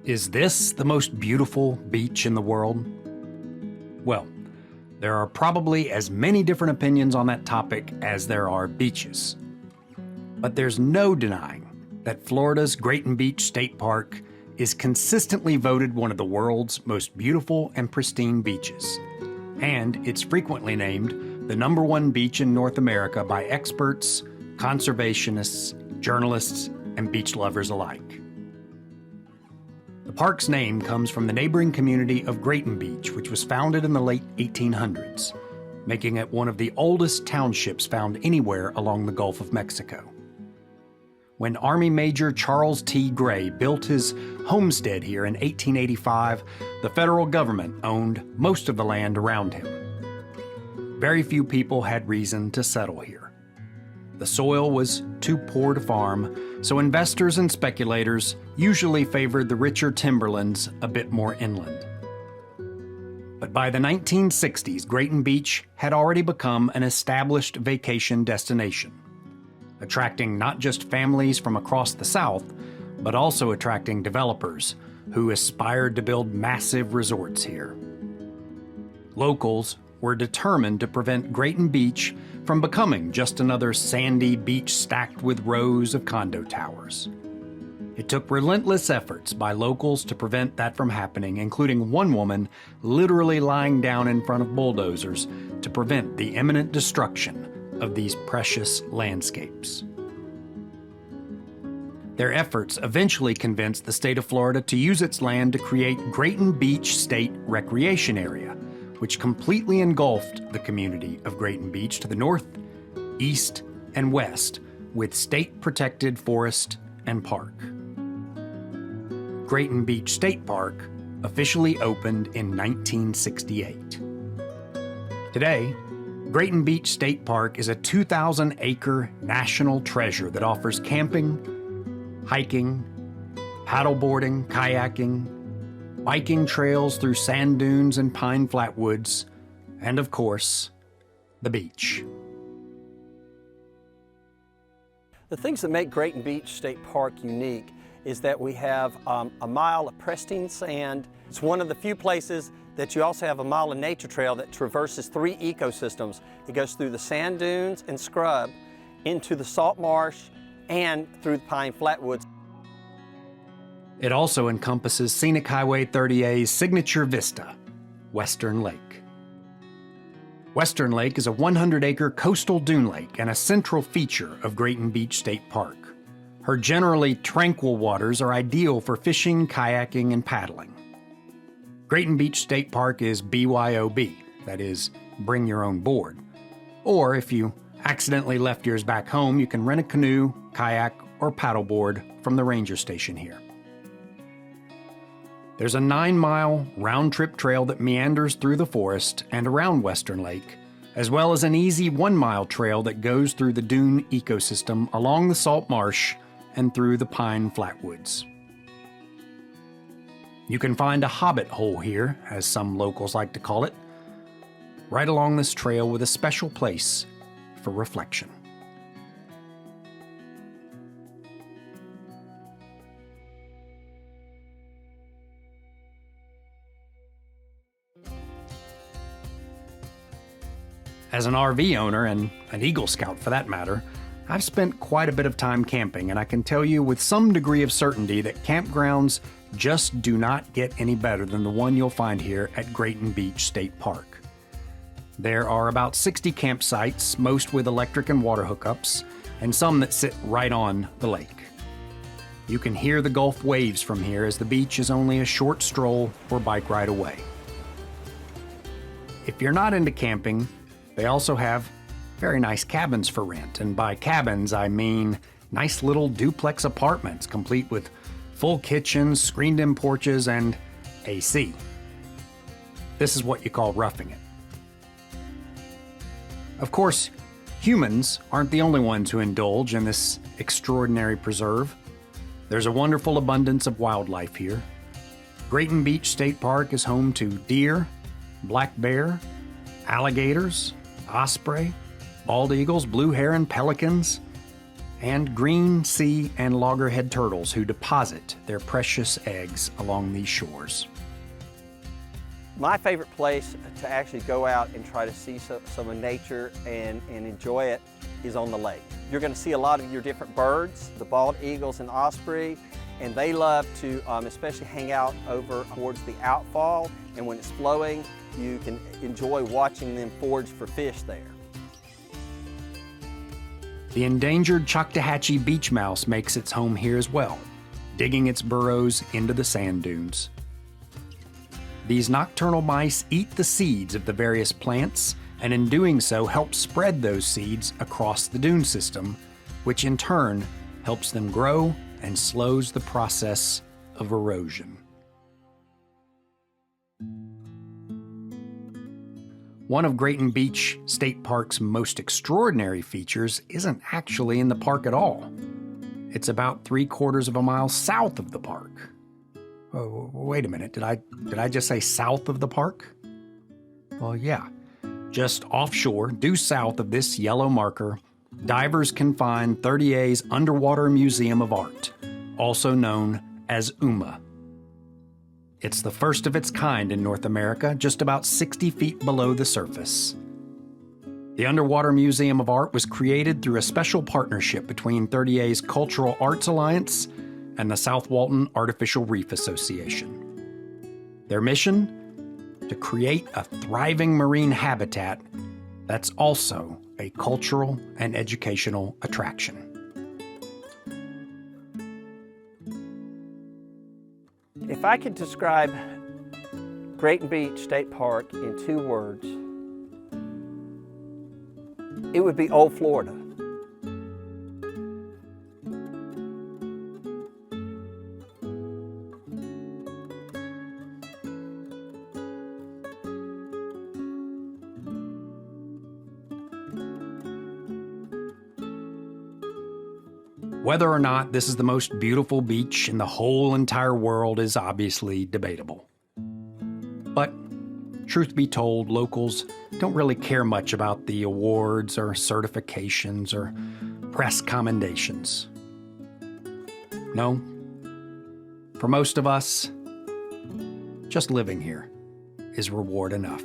Is this the most beautiful beach in the world? Well, there are probably as many different opinions on that topic as there are beaches. But there's no denying that Florida's Grayton Beach State Park is consistently voted one of the world's most beautiful and pristine beaches. And it's frequently named the #1 beach in North America by experts, conservationists, journalists, and beach lovers alike. The park's name comes from the neighboring community of Grayton Beach, which was founded in the late 1800s, making it one of the oldest townships found anywhere along the Gulf of Mexico. When Army Major Charles T. Gray built his homestead here in 1885, the federal government owned most of the land around him. Very few people had reason to settle here. The soil was too poor to farm, so investors and speculators usually favored the richer timberlands a bit more inland. But by the 1960s, Grayton Beach had already become an established vacation destination, attracting not just families from across the South, but also attracting developers who aspired to build massive resorts here. Locals were determined to prevent Grayton Beach from becoming just another sandy beach stacked with rows of condo towers. It took relentless efforts by locals to prevent that from happening, including one woman literally lying down in front of bulldozers to prevent the imminent destruction of these precious landscapes. Their efforts eventually convinced the state of Florida to use its land to create Grayton Beach State Recreation Area, which completely engulfed the community of Grayton Beach to the north, east, and west, with state-protected forest and park. Grayton Beach State Park officially opened in 1968. Today, Grayton Beach State Park is a 2,000-acre national treasure that offers camping, hiking, paddleboarding, kayaking, biking trails through sand dunes and pine flatwoods, and of course, the beach. The things that make Grayton Beach State Park unique is that we have a mile of pristine sand. It's one of the few places that you also have a mile of nature trail that traverses 3 ecosystems. It goes through the sand dunes and scrub, into the salt marsh, and through the pine flatwoods. It also encompasses Scenic Highway 30A's signature vista, Western Lake. Western Lake is a 100-acre coastal dune lake and a central feature of Grayton Beach State Park. Her generally tranquil waters are ideal for fishing, kayaking, and paddling. Grayton Beach State Park is BYOB, that is, bring your own board. Or if you accidentally left yours back home, you can rent a canoe, kayak, or paddleboard from the ranger station here. There's a 9-mile round-trip trail that meanders through the forest and around Western Lake, as well as an easy 1-mile trail that goes through the dune ecosystem along the salt marsh and through the pine flatwoods. You can find a hobbit hole here, as some locals like to call it, right along this trail with a special place for reflection. As an RV owner, and an Eagle Scout for that matter, I've spent quite a bit of time camping, and I can tell you with some degree of certainty that campgrounds just do not get any better than the one you'll find here at Grayton Beach State Park. There are about 60 campsites, most with electric and water hookups, and some that sit right on the lake. You can hear the Gulf waves from here, as the beach is only a short stroll or bike ride away. If you're not into camping, they also have very nice cabins for rent, and by cabins I mean nice little duplex apartments complete with full kitchens, screened-in porches, and AC. This is what you call roughing it. Of course, humans aren't the only ones who indulge in this extraordinary preserve. There's a wonderful abundance of wildlife here. Grayton Beach State Park is home to deer, black bear, alligators, osprey, bald eagles, blue heron, pelicans, and green sea and loggerhead turtles who deposit their precious eggs along these shores. My favorite place to actually go out and try to see some of nature and enjoy it is on the lake. You're going to see a lot of your different birds, the bald eagles and osprey, and they love to especially hang out over towards the outfall, and when it's flowing, you can enjoy watching them forage for fish there. The endangered Choctawhatchee beach mouse makes its home here as well, digging its burrows into the sand dunes. These nocturnal mice eat the seeds of the various plants, and in doing so help spread those seeds across the dune system, which in turn helps them grow and slows the process of erosion. One of Grayton Beach State Park's most extraordinary features isn't actually in the park at all. It's about 3/4 of a mile south of the park. Oh, wait a minute, did I just say south of the park? Well, yeah. Just offshore, due south of this yellow marker, divers can find 30A's Underwater Museum of Art, also known as UMA. It's the first of its kind in North America, just about 60 feet below the surface. The Underwater Museum of Art was created through a special partnership between 30A's Cultural Arts Alliance and the South Walton Artificial Reef Association. Their mission? To create a thriving marine habitat that's also a cultural and educational attraction. If I could describe Grayton Beach State Park in 2 words, it would be Old Florida. Whether or not this is the most beautiful beach in the whole entire world is obviously debatable. But, truth be told, locals don't really care much about the awards or certifications or press commendations. No, for most of us, just living here is reward enough.